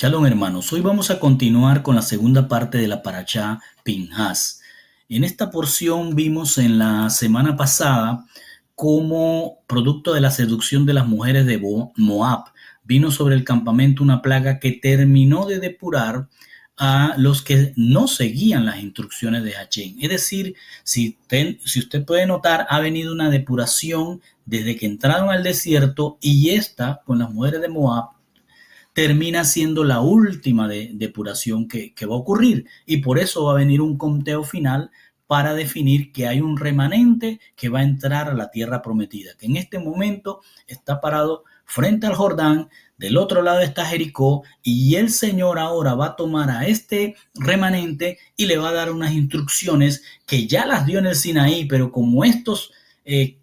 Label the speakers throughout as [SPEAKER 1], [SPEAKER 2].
[SPEAKER 1] Shalom hermanos, hoy vamos a continuar con la segunda parte de la Parashá Pinhas. En esta porción vimos en la semana pasada cómo, producto de la seducción de las mujeres de Moab, vino sobre el campamento una plaga que terminó de depurar a los que no seguían las instrucciones de Hachén. Es decir, si usted puede notar, ha venido una depuración desde que entraron al desierto, y esta, con las mujeres de Moab, termina siendo la última depuración que va a ocurrir, y por eso va a venir un conteo final para definir que hay un remanente que va a entrar a la tierra prometida, que en este momento está parado frente al Jordán. Del otro lado está Jericó, y el Señor ahora va a tomar a este remanente y le va a dar unas instrucciones que ya las dio en el Sinaí, pero como estos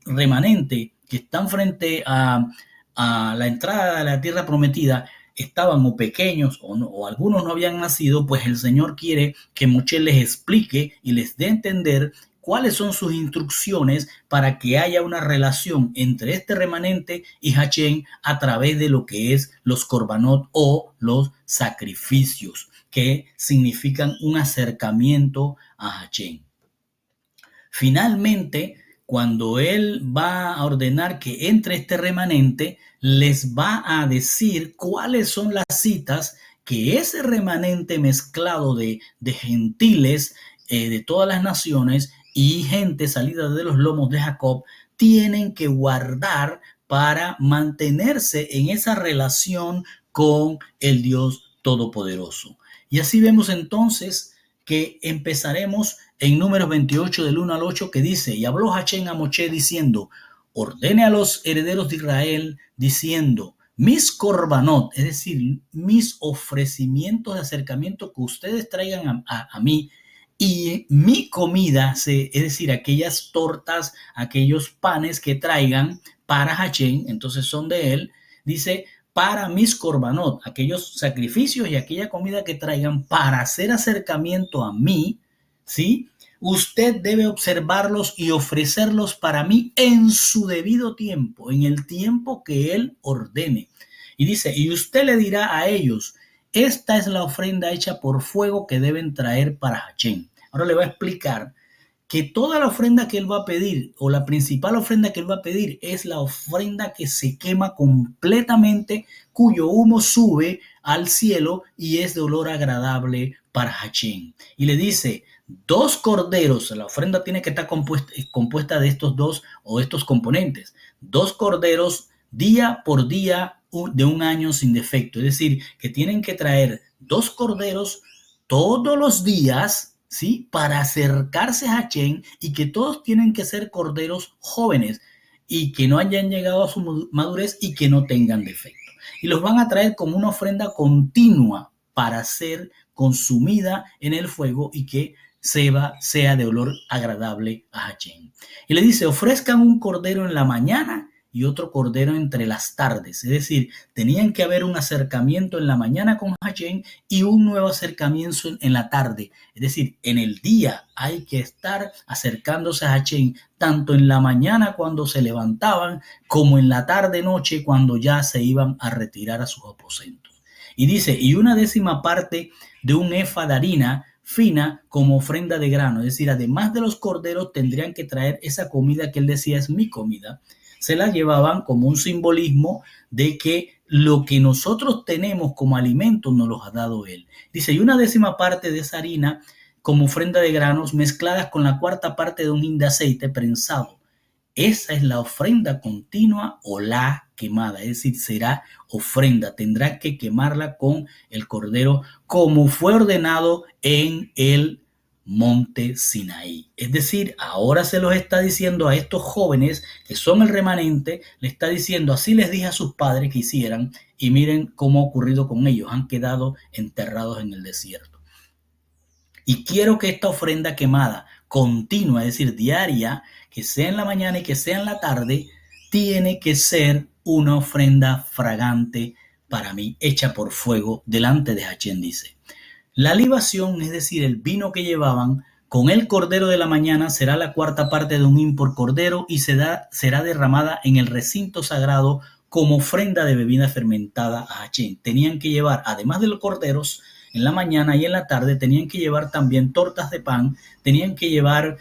[SPEAKER 1] remanentes que están frente a la entrada de la tierra prometida estaban o pequeños o algunos no habían nacido, pues el Señor quiere que Moshe les explique y les dé a entender cuáles son sus instrucciones para que haya una relación entre este remanente y Hachén a través de lo que es los korbanot o los sacrificios, que significan un acercamiento a Hachén. Finalmente, cuando él va a ordenar que entre este remanente, les va a decir cuáles son las citas que ese remanente mezclado de gentiles de todas las naciones y gente salida de los lomos de Jacob tienen que guardar para mantenerse en esa relación con el Dios Todopoderoso. Y así vemos entonces que empezaremos en Números 28 del 1 al 8, que dice: y habló Hachén a Moshe diciendo, ordene a los herederos de Israel diciendo, mis korbanot, es decir, mis ofrecimientos de acercamiento que ustedes traigan a mí, y mi comida, es decir, aquellas tortas, aquellos panes que traigan para Hachén, entonces son de él, dice, para mis korbanot, aquellos sacrificios y aquella comida que traigan para hacer acercamiento a mí, ¿sí? Usted debe observarlos y ofrecerlos para mí en su debido tiempo, en el tiempo que él ordene. Y dice, y usted le dirá a ellos, esta es la ofrenda hecha por fuego que deben traer para Hachén. Ahora le voy a explicar que toda la ofrenda que él va a pedir, o la principal ofrenda que él va a pedir, es la ofrenda que se quema completamente, cuyo humo sube al cielo y es de olor agradable para Hachén. Y le dice, 2 corderos, la ofrenda tiene que estar compuesta de estos dos o estos componentes, 2 corderos día por día de un año sin defecto. Es decir, que tienen que traer 2 corderos todos los días, ¿sí? Para acercarse a Hachén, y que todos tienen que ser corderos jóvenes y que no hayan llegado a su madurez y que no tengan defecto. Y los van a traer como una ofrenda continua para ser consumida en el fuego y que sea de olor agradable a Hachén. Y le dice, ofrezcan un cordero en la mañana y otro cordero entre las tardes. Es decir, tenían que haber un acercamiento en la mañana con Hachén y un nuevo acercamiento en la tarde. Es decir, en el día hay que estar acercándose a Hachén, tanto en la mañana cuando se levantaban, como en la tarde noche cuando ya se iban a retirar a sus aposentos. Y dice, y 1/10 parte de un efa de harina fina como ofrenda de grano. Es decir, además de los corderos tendrían que traer esa comida que él decía es mi comida. Se la llevaban como un simbolismo de que lo que nosotros tenemos como alimento nos los ha dado él. Dice, y 1/10 parte de esa harina como ofrenda de granos mezcladas con la 1/4 parte de un hin de aceite prensado. Esa es la ofrenda continua o la quemada, es decir, será ofrenda. Tendrá que quemarla con el cordero como fue ordenado en el monte Sinaí. Es decir, ahora se los está diciendo a estos jóvenes que son el remanente, le está diciendo, así les dije a sus padres que hicieran, y miren cómo ha ocurrido con ellos, han quedado enterrados en el desierto. Y quiero que esta ofrenda quemada continua, es decir, diaria, que sea en la mañana y que sea en la tarde, tiene que ser una ofrenda fragante para mí, hecha por fuego delante de Hachén, dice. La libación, es decir, el vino que llevaban con el cordero de la mañana, será la 1/4 parte de un hin por cordero y será derramada en el recinto sagrado como ofrenda de bebida fermentada a Hachén. Tenían que llevar, además de los corderos, en la mañana y en la tarde tenían que llevar también tortas de pan, tenían que llevar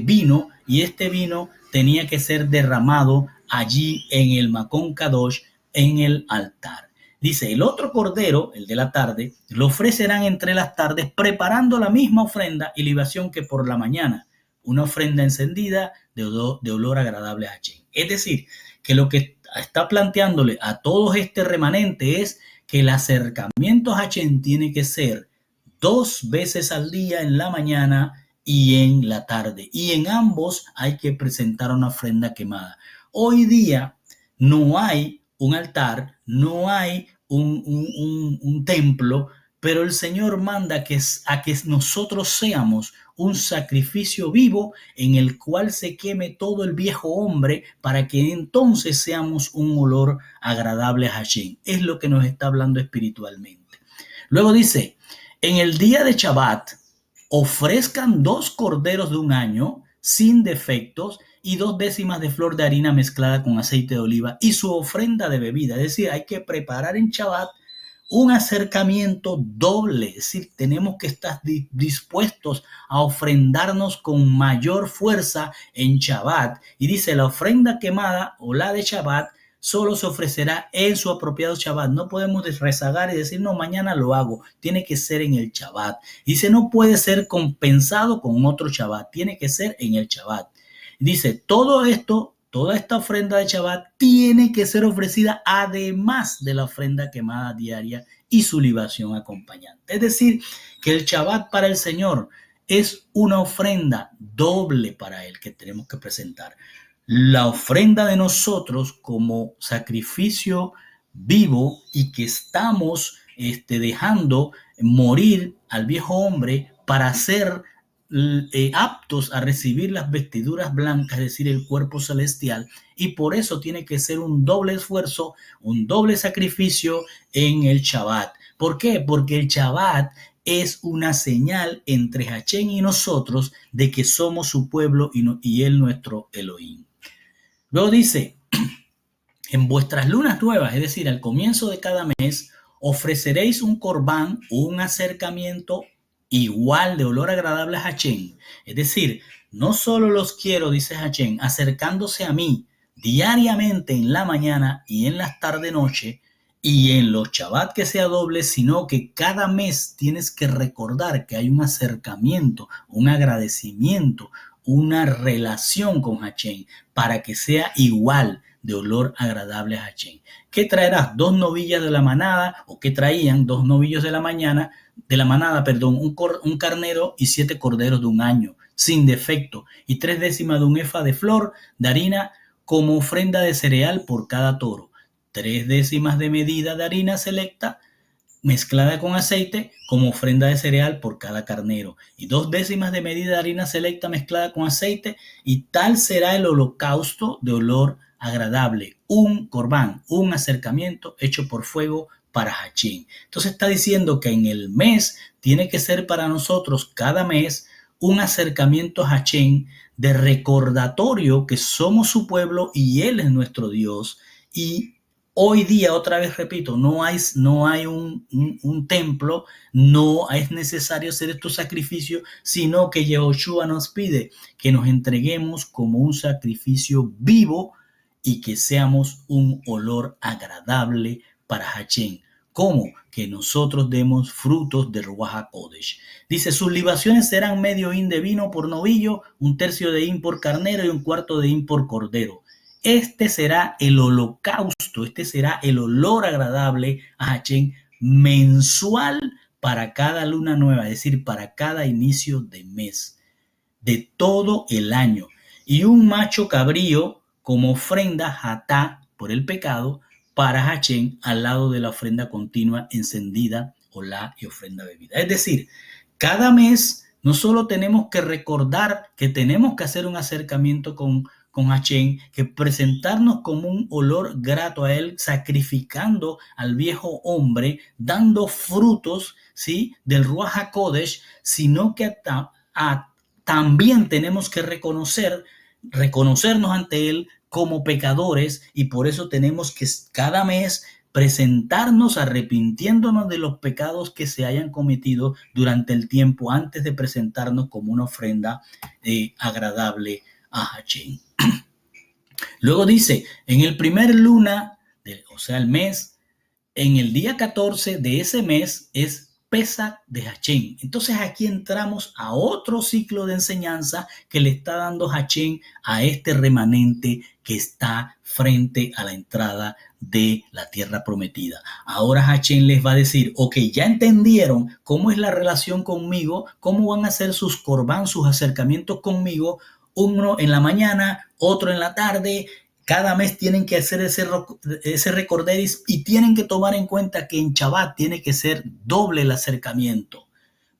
[SPEAKER 1] vino, y este vino tenía que ser derramado allí en el Makon Kadosh, en el altar. Dice, el otro cordero, el de la tarde, lo ofrecerán entre las tardes, preparando la misma ofrenda y libación que por la mañana, una ofrenda encendida de olor agradable a Hachén. Es decir, que lo que está planteándole a todos este remanente es que el acercamiento a Hachén tiene que ser 2 veces al día, en la mañana y en la tarde. Y en ambos hay que presentar una ofrenda quemada. Hoy día no hay un altar, no hay un templo, pero el Señor manda a que nosotros seamos un sacrificio vivo en el cual se queme todo el viejo hombre, para que entonces seamos un olor agradable a Hashem. Es lo que nos está hablando espiritualmente. Luego dice, en el día de Shabbat ofrezcan 2 corderos de un año sin defectos y 2 décimas de flor de harina mezclada con aceite de oliva y su ofrenda de bebida. Es decir, hay que preparar en Shabbat un acercamiento doble, es decir, tenemos que estar dispuestos a ofrendarnos con mayor fuerza en Shabbat. Y dice, la ofrenda quemada o la de Shabbat solo se ofrecerá en su apropiado Shabbat. No podemos rezagar y decir, no, mañana lo hago. Tiene que ser en el Shabbat. Dice, no puede ser compensado con otro Shabbat. Tiene que ser en el Shabbat. Dice, todo esto, toda esta ofrenda de Shabbat tiene que ser ofrecida además de la ofrenda quemada diaria y su libación acompañante. Es decir, que el Shabbat para el Señor es una ofrenda doble para Él que tenemos que presentar. La ofrenda de nosotros como sacrificio vivo y que estamos dejando morir al viejo hombre para ser aptos a recibir las vestiduras blancas, es decir, el cuerpo celestial, y por eso tiene que ser un doble esfuerzo, un doble sacrificio en el Shabbat. ¿Por qué? Porque el Shabbat es una señal entre Hachén y nosotros de que somos su pueblo y Él nuestro Elohim. Luego dice, en vuestras lunas nuevas, es decir, al comienzo de cada mes, ofreceréis un corbán, un acercamiento igual de olor agradable a Hachén. Es decir, no solo los quiero, dice Hachén, acercándose a mí diariamente en la mañana y en las tarde-noche y en los Shabbat que sea doble, sino que cada mes tienes que recordar que hay un acercamiento, un agradecimiento, una relación con Hachén para que sea igual de olor agradable a Hachén. ¿Qué traerás? 2 novillas de la manada, o qué traían 2 novillos de la manada, un carnero y 7 corderos de un año, sin defecto, y 3 décimas de un efa de flor de harina como ofrenda de cereal por cada toro, 3 décimas de medida de harina selecta mezclada con aceite como ofrenda de cereal por cada carnero, y 2 décimas de medida de harina selecta mezclada con aceite, y tal será el holocausto de olor agradable, un corbán, un acercamiento hecho por fuego para Hachín. Entonces está diciendo que en el mes tiene que ser para nosotros cada mes un acercamiento a Hachín de recordatorio que somos su pueblo y Él es nuestro Dios. Y hoy día, otra vez repito, no hay un templo, no es necesario hacer estos sacrificios, sino que Yehoshua nos pide que nos entreguemos como un sacrificio vivo y que seamos un olor agradable para Hachén. ¿Cómo? Que nosotros demos frutos de Ruach HaKodesh. Dice, sus libaciones serán medio hin de vino por novillo, 1/3 de hin por carnero y 1/4 de hin por cordero. Este será el holocausto, este será el olor agradable a Hachén mensual para cada luna nueva, es decir, para cada inicio de mes, de todo el año. Y un macho cabrío como ofrenda hatá por el pecado para Hachén al lado de la ofrenda continua encendida, olá y ofrenda bebida. Es decir, cada mes no solo tenemos que recordar que tenemos que hacer un acercamiento con Hachén, que presentarnos como un olor grato a Él, sacrificando al viejo hombre, dando frutos, ¿sí?, del Ruach HaKodesh, sino que también tenemos que reconocernos ante Él como pecadores y por eso tenemos que cada mes presentarnos arrepintiéndonos de los pecados que se hayan cometido durante el tiempo antes de presentarnos como una ofrenda agradable a Hachén. Luego dice, en el primer luna, o sea, el mes, en el día 14 de ese mes es Pesach de Hachén. Entonces aquí entramos a otro ciclo de enseñanza que le está dando Hachén a este remanente que está frente a la entrada de la tierra prometida. Ahora Hachén les va a decir, ok, ya entendieron cómo es la relación conmigo, cómo van a hacer sus corbán, sus acercamientos conmigo, uno en la mañana, otro en la tarde. Cada mes tienen que hacer ese recorderis y tienen que tomar en cuenta que en Shabbat tiene que ser doble el acercamiento.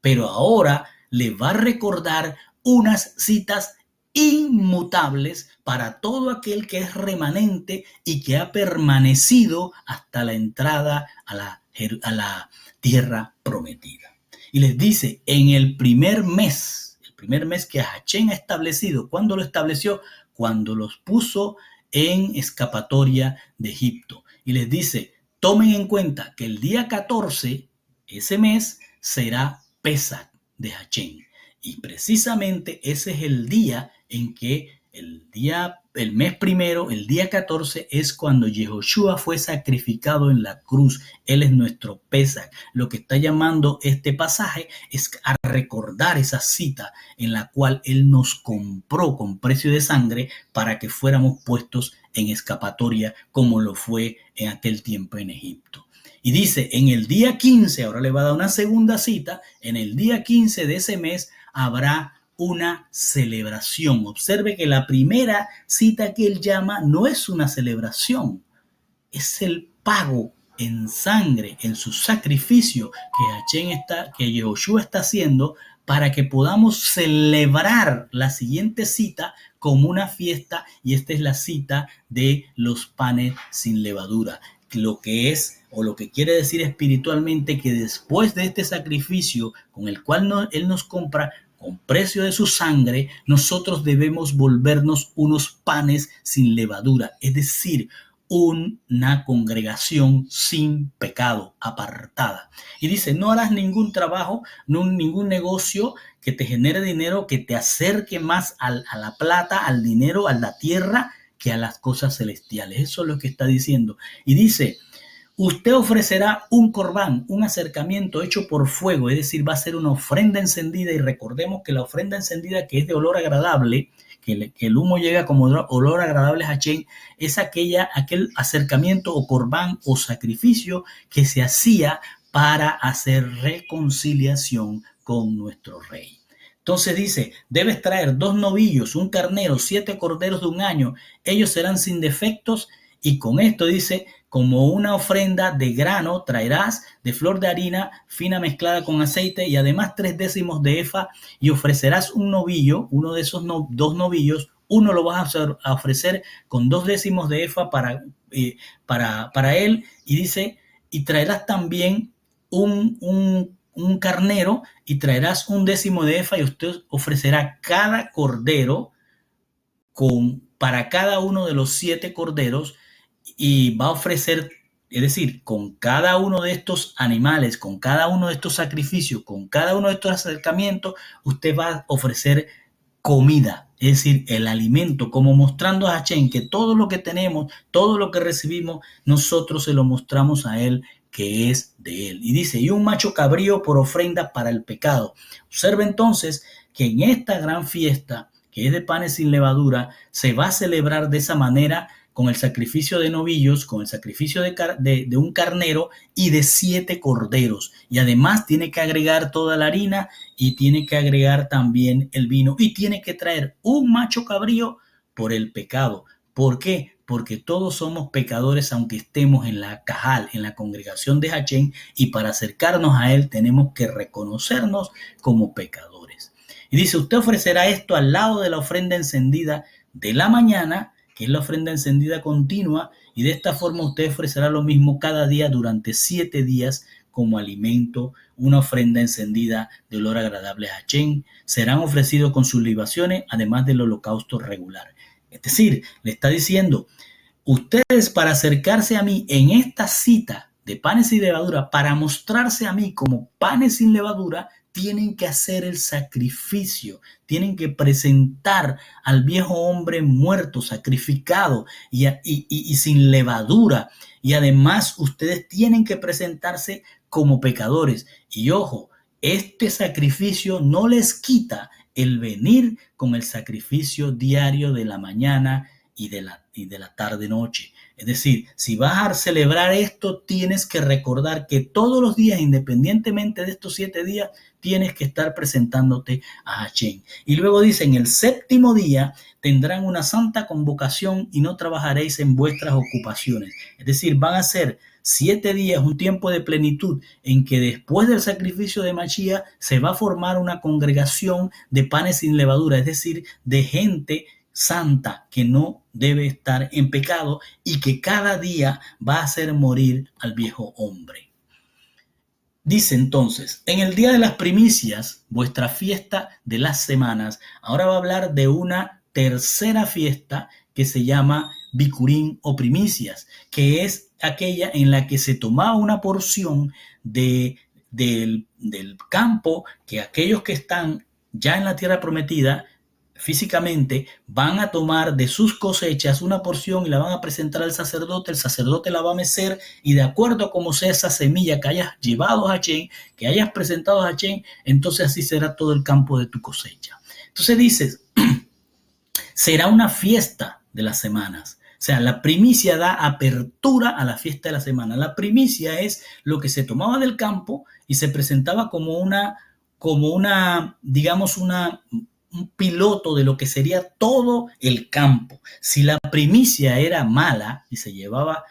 [SPEAKER 1] Pero ahora le va a recordar unas citas inmutables para todo aquel que es remanente y que ha permanecido hasta la entrada a la tierra prometida. Y les dice, en el primer mes que Hachén ha establecido, ¿cuándo lo estableció? Cuando los puso en escapatoria de Egipto. Y les dice, tomen en cuenta que el día 14, ese mes, será Pesach de Hachén. Y precisamente ese es el día en que el mes primero, el día 14, es cuando Yehoshua fue sacrificado en la cruz. Él es nuestro Pesach. Lo que está llamando este pasaje es a recordar esa cita en la cual Él nos compró con precio de sangre para que fuéramos puestos en escapatoria como lo fue en aquel tiempo en Egipto. Y dice, en el día 15, ahora le va a dar una segunda cita, en el día 15 de ese mes habrá una celebración. Observe que la primera cita que él llama no es una celebración, es el pago en sangre, en su sacrificio que Yehoshua está haciendo para que podamos celebrar la siguiente cita como una fiesta, y esta es la cita de los panes sin levadura. Lo que es o lo que quiere decir espiritualmente que después de este sacrificio con el cual Él nos compra con precio de su sangre, nosotros debemos volvernos unos panes sin levadura, es decir, una congregación sin pecado, apartada. Y dice, no harás ningún trabajo, ningún negocio que te genere dinero, que te acerque más a la plata, al dinero, a la tierra, que a las cosas celestiales. Eso es lo que está diciendo. Y dice, usted ofrecerá un corbán, un acercamiento hecho por fuego, es decir, va a ser una ofrenda encendida, y recordemos que la ofrenda encendida, que es de olor agradable, que el humo llega como olor agradable a Hachén, es aquel acercamiento o corbán o sacrificio que se hacía para hacer reconciliación con nuestro rey. Entonces dice, debes traer 2 novillos, un carnero, 7 corderos de un año, ellos serán sin defectos, y con esto dice, como una ofrenda de grano traerás de flor de harina fina mezclada con aceite, y además 3 décimos de efa, y ofrecerás un novillo, uno de esos 2 novillos, uno lo vas a ofrecer con 2 décimos de efa para él, y dice, y traerás también un carnero, y traerás 1 décimo de efa, y usted ofrecerá cada cordero para cada uno de los 7 corderos, y va a ofrecer, es decir, con cada uno de estos animales, con cada uno de estos sacrificios, con cada uno de estos acercamientos, usted va a ofrecer comida, es decir, el alimento, como mostrando a Hachén que todo lo que tenemos, todo lo que recibimos, nosotros se lo mostramos a Él, que es de Él. Y dice, y un macho cabrío por ofrenda para el pecado. Observe entonces que en esta gran fiesta, que es de panes sin levadura, se va a celebrar de esa manera, con el sacrificio de novillos, con el sacrificio de un carnero y de 7 corderos. Y además tiene que agregar toda la harina, y tiene que agregar también el vino, y tiene que traer un macho cabrío por el pecado. ¿Por qué? Porque todos somos pecadores, aunque estemos en la Cajal, en la congregación de Hachén, y para acercarnos a Él tenemos que reconocernos como pecadores. Y dice, usted ofrecerá esto al lado de la ofrenda encendida de la mañana, que es la ofrenda encendida continua, y de esta forma usted ofrecerá lo mismo cada día durante 7 días como alimento, una ofrenda encendida de olor agradable a Hachén. Serán ofrecidos con sus libaciones, además del holocausto regular. Es decir, le está diciendo, ustedes para acercarse a mí en esta cita de panes sin levadura, para mostrarse a mí como panes sin levadura, tienen que hacer el sacrificio, tienen que presentar al viejo hombre muerto, sacrificado y sin levadura. Y además ustedes tienen que presentarse como pecadores. Y ojo, este sacrificio no les quita el venir con el sacrificio diario de la mañana y de la tarde-noche. Es decir, si vas a celebrar esto, tienes que recordar que todos los días, independientemente de estos 7 días, tienes que estar presentándote a Hashem. Y luego dice, en el séptimo día tendrán una santa convocación y no trabajaréis en vuestras ocupaciones. Es decir, van a ser 7 días, un tiempo de plenitud, en que después del sacrificio de Mashiach se va a formar una congregación de panes sin levadura, es decir, de gente santa que no debe estar en pecado y que cada día va a hacer morir al viejo hombre. Dice entonces, en el día de las primicias, vuestra fiesta de las semanas, ahora va a hablar de una tercera fiesta que se llama Bikurim o primicias, que es aquella en la que se tomaba una porción del campo que aquellos que están ya en la tierra prometida físicamente van a tomar de sus cosechas una porción y la van a presentar al sacerdote, el sacerdote la va a mecer y de acuerdo a cómo sea esa semilla que hayas llevado a Hashem, que hayas presentado a Hashem, entonces así será todo el campo de tu cosecha. Entonces dices, será una fiesta de las semanas. O sea, la primicia da apertura a la fiesta de la semana. La primicia es lo que se tomaba del campo y se presentaba como una, digamos, un piloto de lo que sería todo el campo. Si la primicia era mala y se llevaba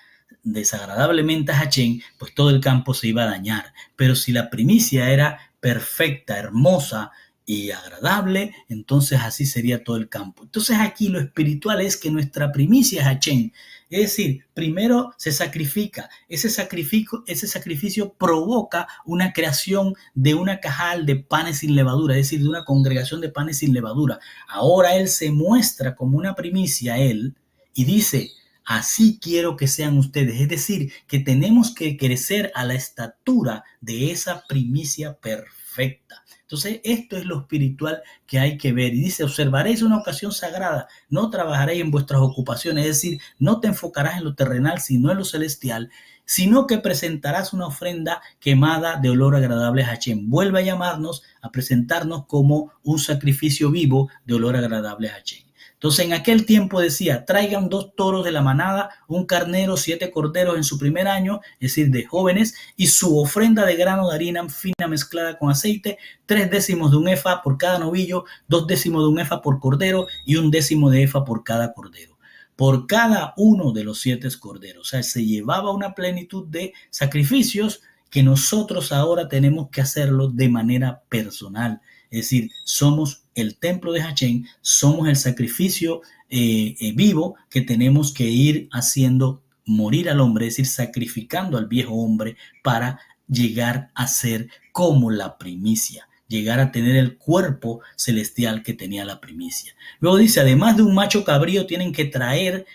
[SPEAKER 1] desagradablemente a Hashem, pues todo el campo se iba a dañar. Pero si la primicia era perfecta, hermosa y agradable, entonces así sería todo el campo. Entonces aquí lo espiritual es que nuestra primicia es Hashem. Es decir, primero se sacrifica. Ese sacrificio provoca una creación de una cajal de panes sin levadura, es decir, de una congregación de panes sin levadura. Ahora Él se muestra como una primicia, Él, y dice, así quiero que sean ustedes. Es decir, que tenemos que crecer a la estatura de esa primicia perfecta. Entonces, esto es lo espiritual que hay que ver. Y dice, observaréis una ocasión sagrada, no trabajaréis en vuestras ocupaciones, es decir, no te enfocarás en lo terrenal, sino en lo celestial, sino que presentarás una ofrenda quemada de olor agradable a Hashem. Vuelve a llamarnos, a presentarnos como un sacrificio vivo de olor agradable a Hashem. Entonces, en aquel tiempo decía, traigan 2 toros de la manada, un carnero, 7 corderos en su primer año, es decir, de jóvenes, y su ofrenda de grano de harina fina mezclada con aceite, 3/10 de un efa por cada novillo, 2/10 de un efa por cordero y 1/10 de efa por cada cordero. Por cada uno de los 7 corderos. O sea, se llevaba una plenitud de sacrificios que nosotros ahora tenemos que hacerlo de manera personal. Es decir, somos el templo de Hashem, somos el sacrificio vivo que tenemos que ir haciendo morir al hombre, es decir, sacrificando al viejo hombre para llegar a ser como la primicia, llegar a tener el cuerpo celestial que tenía la primicia. Luego dice, además de un macho cabrío, tienen que traerlo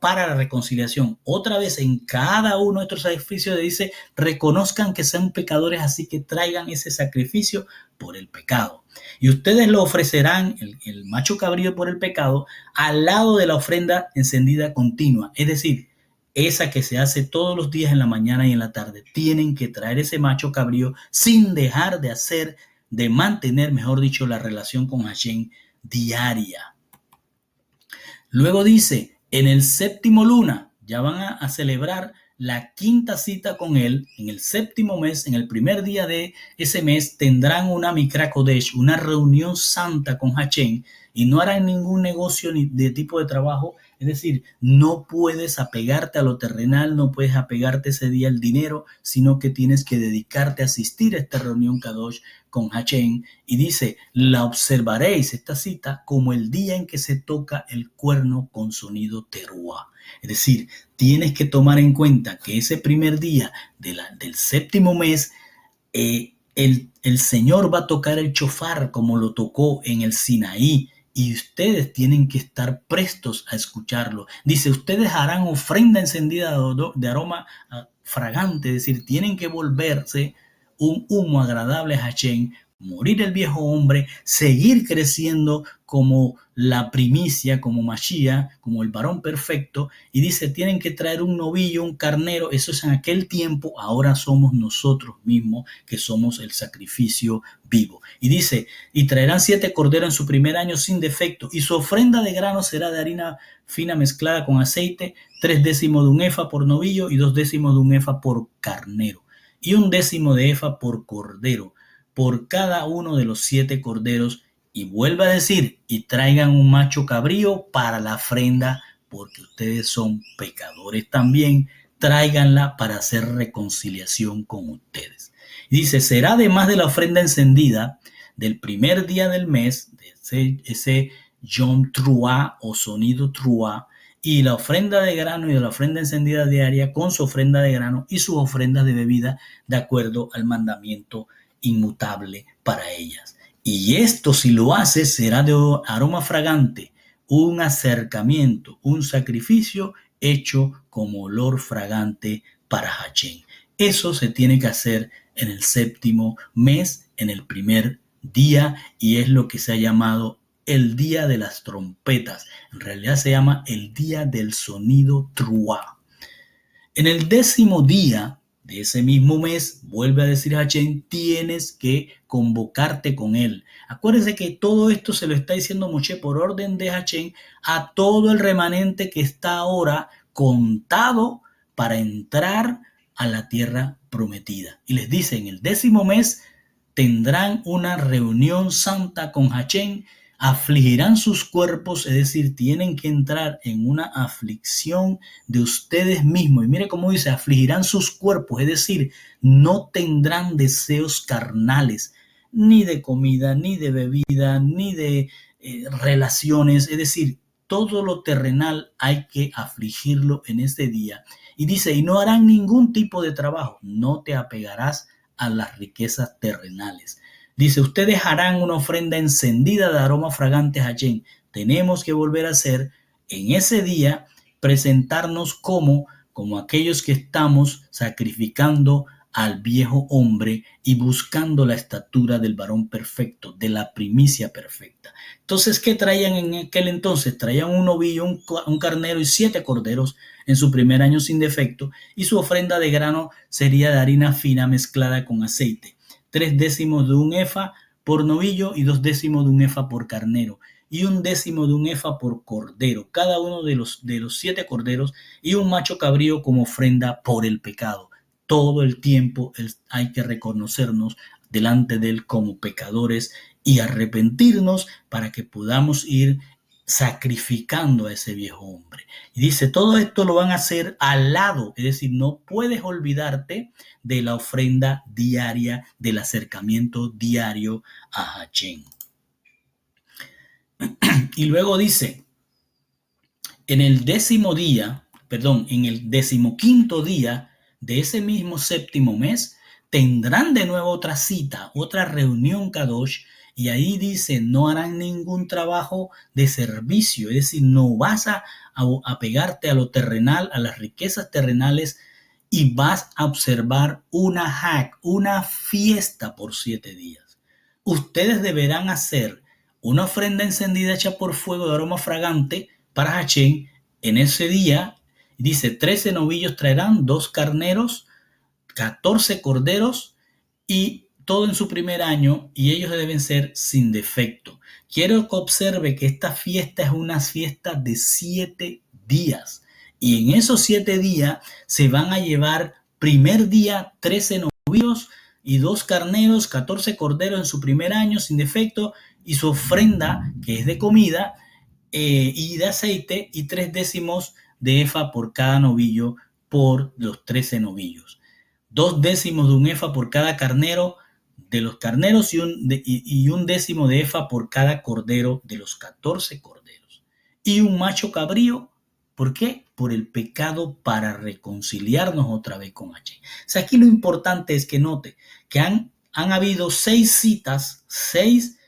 [SPEAKER 1] para la reconciliación. Otra vez en cada uno de estos sacrificios dice, reconozcan que sean pecadores, así que traigan ese sacrificio por el pecado. Y ustedes lo ofrecerán, el macho cabrío por el pecado, al lado de la ofrenda encendida continua. Es decir, esa que se hace todos los días en la mañana y en la tarde. Tienen que traer ese macho cabrío sin dejar de mantener, mejor dicho, la relación con Hashem diaria. Luego dice, en el séptimo luna, ya van a celebrar la quinta cita con él. En el séptimo mes, en el primer día de ese mes, tendrán una Mikra Kodesh, una reunión santa con Hashem, y no harán ningún negocio ni de tipo de trabajo. Es decir, no puedes apegarte a lo terrenal, no puedes apegarte ese día al dinero, sino que tienes que dedicarte a asistir a esta reunión Kadosh con Hashem. Y dice, la observaréis, esta cita, como el día en que se toca el cuerno con sonido teruá. Es decir, tienes que tomar en cuenta que ese primer día del séptimo mes, el Señor va a tocar el chofar como lo tocó en el Sinaí, y ustedes tienen que estar prestos a escucharlo. Dice, ustedes harán ofrenda encendida de aroma fragante, es decir, tienen que volverse un humo agradable a Hashem, morir el viejo hombre, seguir creciendo como la primicia, como Mashiach, como el varón perfecto, y dice, tienen que traer un novillo, un carnero, eso es en aquel tiempo, ahora somos nosotros mismos que somos el sacrificio vivo. Y dice, y traerán 7 corderos en su primer año sin defecto, y su ofrenda de grano será de harina fina mezclada con aceite, 3/10 de un efa por novillo y 2/10 de un efa por carnero, y 1/10 de efa por cordero, por cada uno de los 7 corderos. Y vuelve a decir, y traigan un macho cabrío para la ofrenda, porque ustedes son pecadores también, tráiganla para hacer reconciliación con ustedes. Y dice, será además de la ofrenda encendida del primer día del mes, de ese Yom Truá o sonido Truá, y la ofrenda de grano y de la ofrenda encendida diaria con su ofrenda de grano y sus ofrendas de bebida de acuerdo al mandamiento inmutable para ellas. Y esto, si lo haces, será de aroma fragante, un acercamiento, un sacrificio hecho como olor fragante para Hashem. Eso se tiene que hacer en el 7º mes, en el primer día, y es lo que se ha llamado el día de las trompetas. En realidad se llama el día del sonido truá. En el 10º día de ese mismo mes, vuelve a decir Hashem, tienes que convocarte con él. Acuérdense que todo esto se lo está diciendo Moshe por orden de Hashem a todo el remanente que está ahora contado para entrar a la tierra prometida. Y les dice, en el 10º mes tendrán una reunión santa con Hashem, afligirán sus cuerpos, es decir, tienen que entrar en una aflicción de ustedes mismos. Y mire cómo dice, afligirán sus cuerpos, es decir, no tendrán deseos carnales, ni de comida, ni de bebida, ni de relaciones, es decir, todo lo terrenal hay que afligirlo en este día. Y dice, y no harán ningún tipo de trabajo, no te apegarás a las riquezas terrenales. Dice, ustedes harán una ofrenda encendida de aroma fragante a Hashem. Tenemos que volver a hacer en ese día, presentarnos como aquellos que estamos sacrificando al viejo hombre y buscando la estatura del varón perfecto, de la primicia perfecta. Entonces, ¿qué traían en aquel entonces? Traían un novillo, un carnero y 7 corderos en su primer año sin defecto, y su ofrenda de grano sería de harina fina mezclada con aceite. 3/10 de un efa por novillo y 2/10 de un efa por carnero, y 1/10 de un efa por cordero, cada uno de los 7 corderos, y un macho cabrío como ofrenda por el pecado. Todo el tiempo hay que reconocernos delante de él como pecadores y arrepentirnos para que podamos ir sacrificando a ese viejo hombre. Y dice, todo esto lo van a hacer al lado, es decir, no puedes olvidarte de la ofrenda diaria, del acercamiento diario a Hashem. Y luego dice, en el 10º día, en el 15º día de ese mismo 7º mes, tendrán de nuevo otra cita, otra reunión Kadosh, y ahí dice, no harán ningún trabajo de servicio, es decir, no vas a pegarte a lo terrenal, a las riquezas terrenales, y vas a observar una fiesta por 7 días. Ustedes deberán hacer una ofrenda encendida hecha por fuego de aroma fragante para Hashem en ese día. Dice, 13 novillos traerán, 2 carneros, 14 corderos, y todo en su primer año, y ellos deben ser sin defecto. Quiero que observe que esta fiesta es una fiesta de 7 días. Y en esos 7 días se van a llevar, primer día, 13 novillos y 2 carneros, 14 corderos en su primer año sin defecto, y su ofrenda, que es de comida y de aceite, y 3/10 de efa por cada novillo por los 13 novillos. 2/10 de un efa por cada carnero de los carneros y 1/10 de efa por cada cordero de los 14 corderos. Y un macho cabrío, ¿por qué? Por el pecado, para reconciliarnos otra vez con Hashem. O sea, aquí lo importante es que note que han habido 6 citas, 6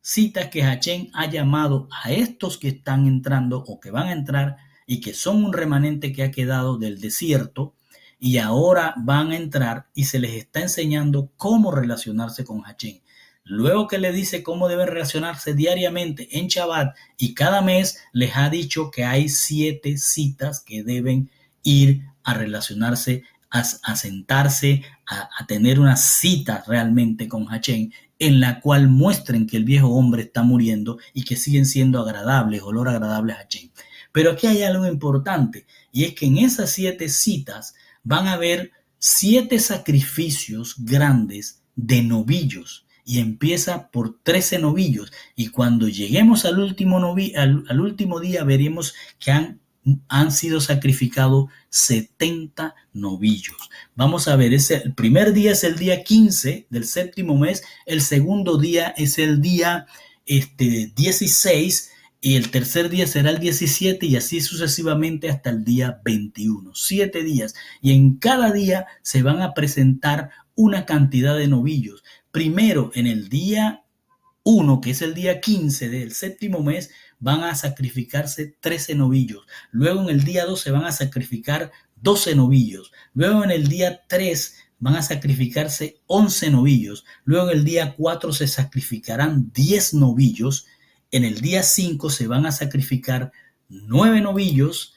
[SPEAKER 1] citas que Hachén ha llamado a estos que están entrando o que van a entrar y que son un remanente que ha quedado del desierto y ahora van a entrar y se les está enseñando cómo relacionarse con Hachén. Luego que le dice cómo deben relacionarse diariamente en Shabbat y cada mes les ha dicho que hay 7 citas que deben ir a relacionarse, a sentarse, a tener una cita realmente con Hachén en la cual muestren que el viejo hombre está muriendo y que siguen siendo agradables, olor agradable a Hachén. Pero aquí hay algo importante y es que en esas 7 citas van a haber 7 sacrificios grandes de novillos y empieza por 13 novillos y cuando lleguemos al último, al último día veremos que han sido sacrificados 70 novillos. Vamos a ver, el primer día es el día 15 del séptimo mes, el segundo día es el día 16 y el tercer día será el 17 y así sucesivamente hasta el día 21. 7 días y en cada día se van a presentar una cantidad de novillos. Primero, en el día 1, que es el día 15 del séptimo mes, van a sacrificarse 13 novillos. Luego en el día 2 se van a sacrificar 12 novillos. Luego en el día 3 van a sacrificarse 11 novillos. Luego en el día 4 se sacrificarán 10 novillos. En el día 5 se van a sacrificar 9 novillos.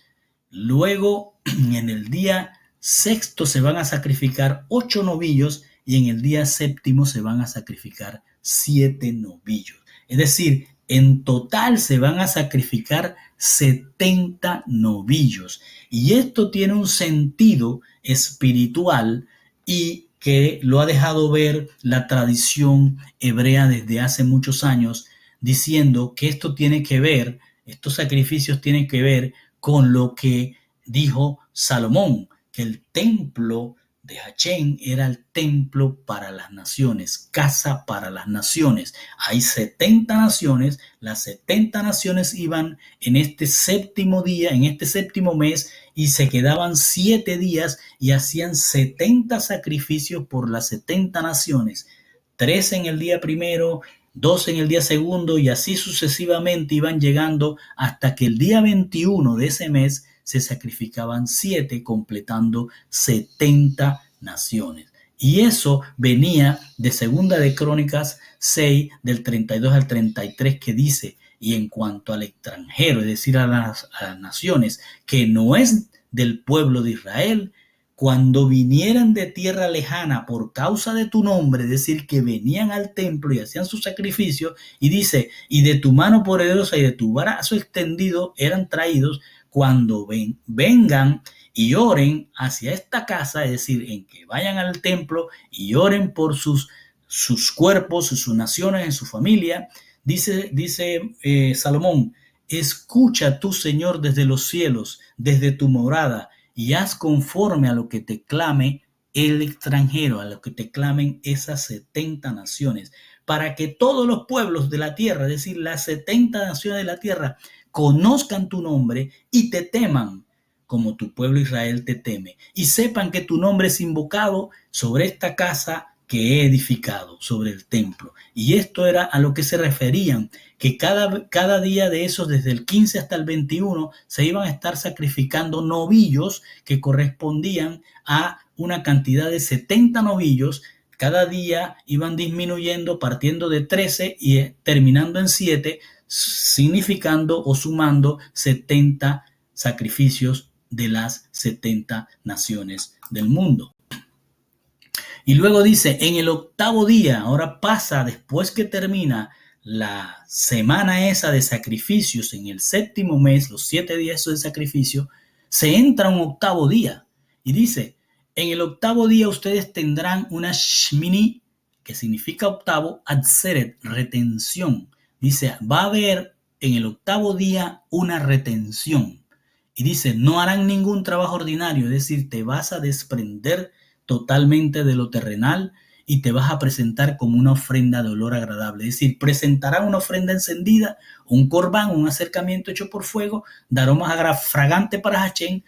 [SPEAKER 1] Luego en el día sexto se van a sacrificar 8 novillos y en el día séptimo se van a sacrificar 7 novillos. Es decir, en total se van a sacrificar 70 novillos. Y esto tiene un sentido espiritual y que lo ha dejado ver la tradición hebrea desde hace muchos años, diciendo que esto tiene que ver, estos sacrificios tienen que ver con lo que dijo Salomón, que el templo de Hachén era el templo para las naciones, casa para las naciones. Hay 70 naciones, las 70 naciones iban en este séptimo día, en este séptimo mes, y se quedaban 7 días y hacían 70 sacrificios por las 70 naciones, 3 en el día primero, 2 en el día segundo y así sucesivamente iban llegando hasta que el día 21 de ese mes se sacrificaban 7, completando 70 naciones. Y eso venía de Segunda de Crónicas 6, del 32 al 33, que dice, y en cuanto al extranjero, es decir, a las naciones, que no es del pueblo de Israel, cuando vinieran de tierra lejana por causa de tu nombre, es decir, que venían al templo y hacían su sacrificio, y dice, y de tu mano poderosa y de tu brazo extendido eran traídos, cuando vengan y oren hacia esta casa, es decir, en que vayan al templo y oren por sus cuerpos, sus naciones, en su familia, dice Salomón, escucha tú, Señor, desde los cielos, desde tu morada, y haz conforme a lo que te clame el extranjero, a lo que te clamen esas 70 naciones, para que todos los pueblos de la tierra, es decir, las 70 naciones de la tierra, conozcan tu nombre y te teman como tu pueblo Israel te teme, y sepan que tu nombre es invocado sobre esta casa que he edificado, sobre el templo. Y esto era a lo que se referían, que cada día de esos, desde el 15 hasta el 21, se iban a estar sacrificando novillos que correspondían a una cantidad de 70 novillos. Cada día iban disminuyendo, partiendo de 13 y terminando en 7, significando o sumando 70 sacrificios de las 70 naciones del mundo. Y luego dice, en el octavo día, ahora pasa, después que termina la semana esa de sacrificios, en el séptimo mes, los 7 días de sacrificio, se entra un octavo día. Y dice, en el octavo día ustedes tendrán una Shmini, que significa octavo, Atzeret, retención. Dice, va a haber en el octavo día una retención. Y dice, no harán ningún trabajo ordinario, es decir, te vas a desprender totalmente de lo terrenal y te vas a presentar como una ofrenda de olor agradable. Es decir, presentarán una ofrenda encendida, un corbán, un acercamiento hecho por fuego, de aromas fragante para Hachén,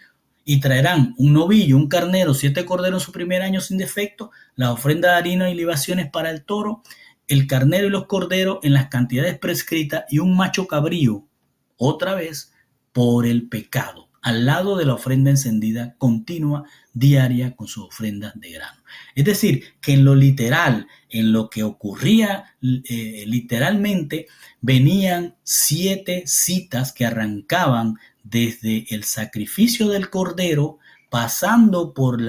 [SPEAKER 1] y traerán un novillo, un carnero, 7 corderos en su primer año sin defecto, la ofrenda de harina y libaciones para el toro, el carnero y los corderos en las cantidades prescritas y un macho cabrío, otra vez, por el pecado, al lado de la ofrenda encendida continua, diaria, con sus ofrendas de grano. Es decir, que en lo literal, en lo que ocurría literalmente, venían 7 citas que arrancaban desde el sacrificio del cordero, pasando por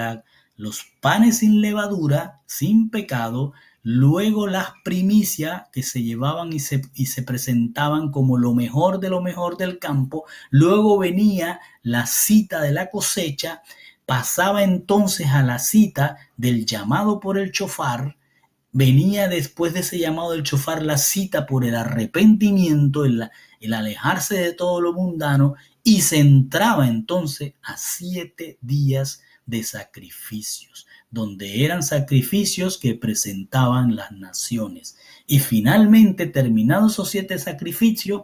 [SPEAKER 1] los panes sin levadura, sin pecado, luego las primicias que se llevaban y se presentaban como lo mejor de lo mejor del campo, luego venía la cita de la cosecha, pasaba entonces a la cita del llamado por el shofar, venía después de ese llamado del shofar la cita por el arrepentimiento, el alejarse de todo lo mundano, y se entraba entonces a 7 días de sacrificios, donde eran sacrificios que presentaban las naciones. Y finalmente, terminados esos 7 sacrificios,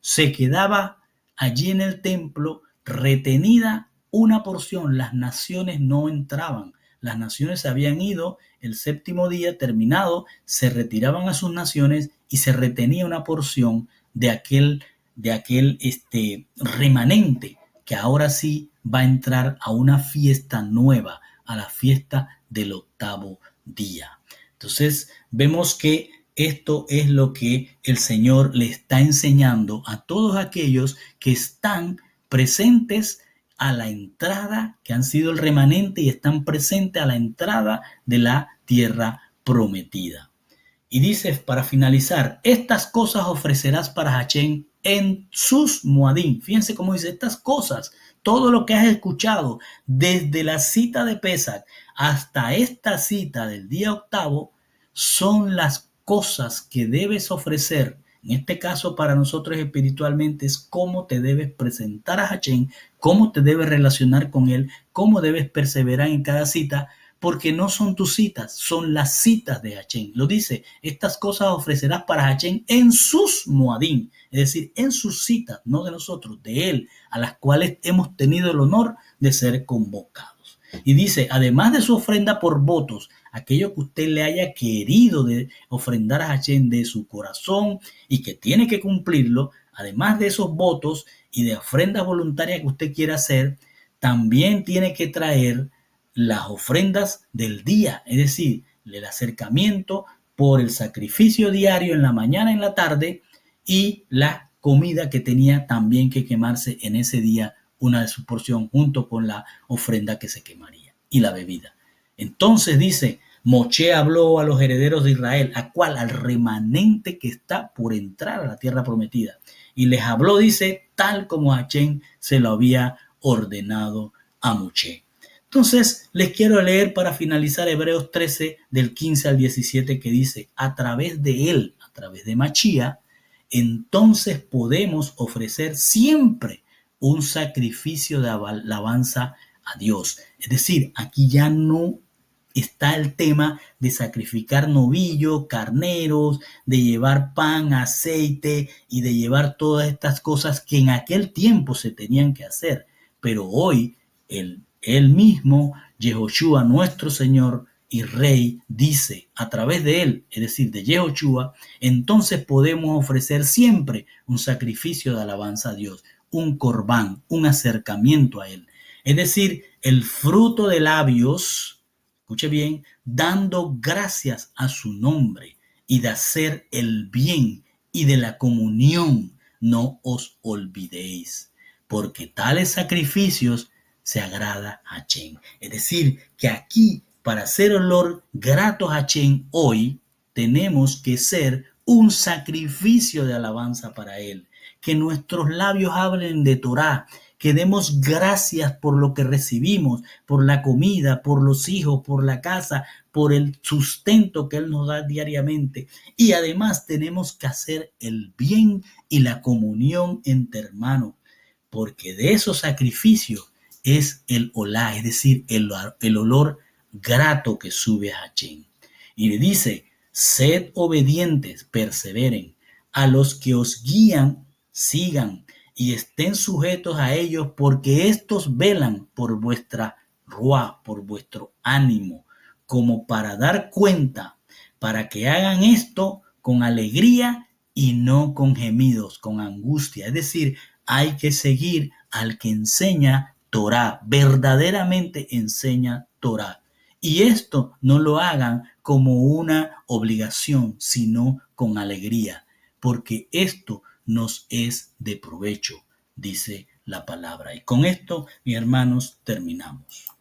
[SPEAKER 1] se quedaba allí en el templo retenida una porción. Las naciones no entraban. Las naciones se habían ido el 7º día, terminado, se retiraban a sus naciones y se retenía una porción de aquel remanente que ahora sí va a entrar a una fiesta nueva, a la fiesta del 8º día. Entonces vemos que esto es lo que el Señor le está enseñando a todos aquellos que están presentes a la entrada, que han sido el remanente y están presentes a la entrada de la tierra prometida. Y dice, para finalizar, estas cosas ofrecerás para Hachén en sus Moadim. Fíjense cómo dice, estas cosas, todo lo que has escuchado, desde la cita de Pesach hasta esta cita del día 8º, son las cosas que debes ofrecer. En este caso, para nosotros espiritualmente, es cómo te debes presentar a Hachén, cómo te debes relacionar con él, cómo debes perseverar en cada cita, porque no son tus citas, son las citas de Hachén. Lo dice, estas cosas ofrecerás para Hachén en sus Moadim, es decir, en sus citas, no de nosotros, de él, a las cuales hemos tenido el honor de ser convocados. Y dice, además de su ofrenda por votos, aquello que usted le haya querido de ofrendar a Hachén de su corazón y que tiene que cumplirlo, además de esos votos y de ofrendas voluntarias que usted quiera hacer, también tiene que traer las ofrendas del día, es decir, el acercamiento por el sacrificio diario en la mañana y en la tarde, y la comida que tenía también que quemarse en ese día, una de su porción, junto con la ofrenda que se quemaría, y la bebida. Entonces dice, Moshe habló a los herederos de Israel, ¿a cuál? Al remanente que está por entrar a la tierra prometida. Y les habló, dice, tal como Hachén se lo había ordenado a Moshe. Entonces, les quiero leer para finalizar Hebreos 13, del 15 al 17, que dice, a través de él, a través de Machía, entonces podemos ofrecer siempre un sacrificio de alabanza a Dios. Es decir, aquí ya no está el tema de sacrificar novillos, carneros, de llevar pan, aceite y de llevar todas estas cosas que en aquel tiempo se tenían que hacer. Pero hoy él mismo, Yehoshua, nuestro Señor y Rey, dice a través de él, es decir, de Yehoshua, entonces podemos ofrecer siempre un sacrificio de alabanza a Dios, un corbán, un acercamiento a él. Es decir, el fruto de labios, escuche bien, dando gracias a su nombre y de hacer el bien y de la comunión, no os olvidéis, porque tales sacrificios se agrada a Hachén. Es decir, que aquí, para hacer olor grato a Hachén, hoy tenemos que ser un sacrificio de alabanza para él. Que nuestros labios hablen de Torá, que demos gracias por lo que recibimos, por la comida, por los hijos, por la casa, por el sustento que él nos da diariamente. Y además tenemos que hacer el bien y la comunión entre hermanos, porque de esos sacrificios es el olá, es decir, el olor grato que sube a Hachén. Y le dice, sed obedientes, perseveren, a los que os guían, sigan, y estén sujetos a ellos, porque estos velan por vuestra ruá, por vuestro ánimo, como para dar cuenta, para que hagan esto con alegría y no con gemidos, con angustia. Es decir, hay que seguir al que enseña Torá, verdaderamente enseña Torá. Y esto no lo hagan como una obligación, sino con alegría, porque esto nos es de provecho, dice la palabra. Y con esto, mis hermanos, terminamos.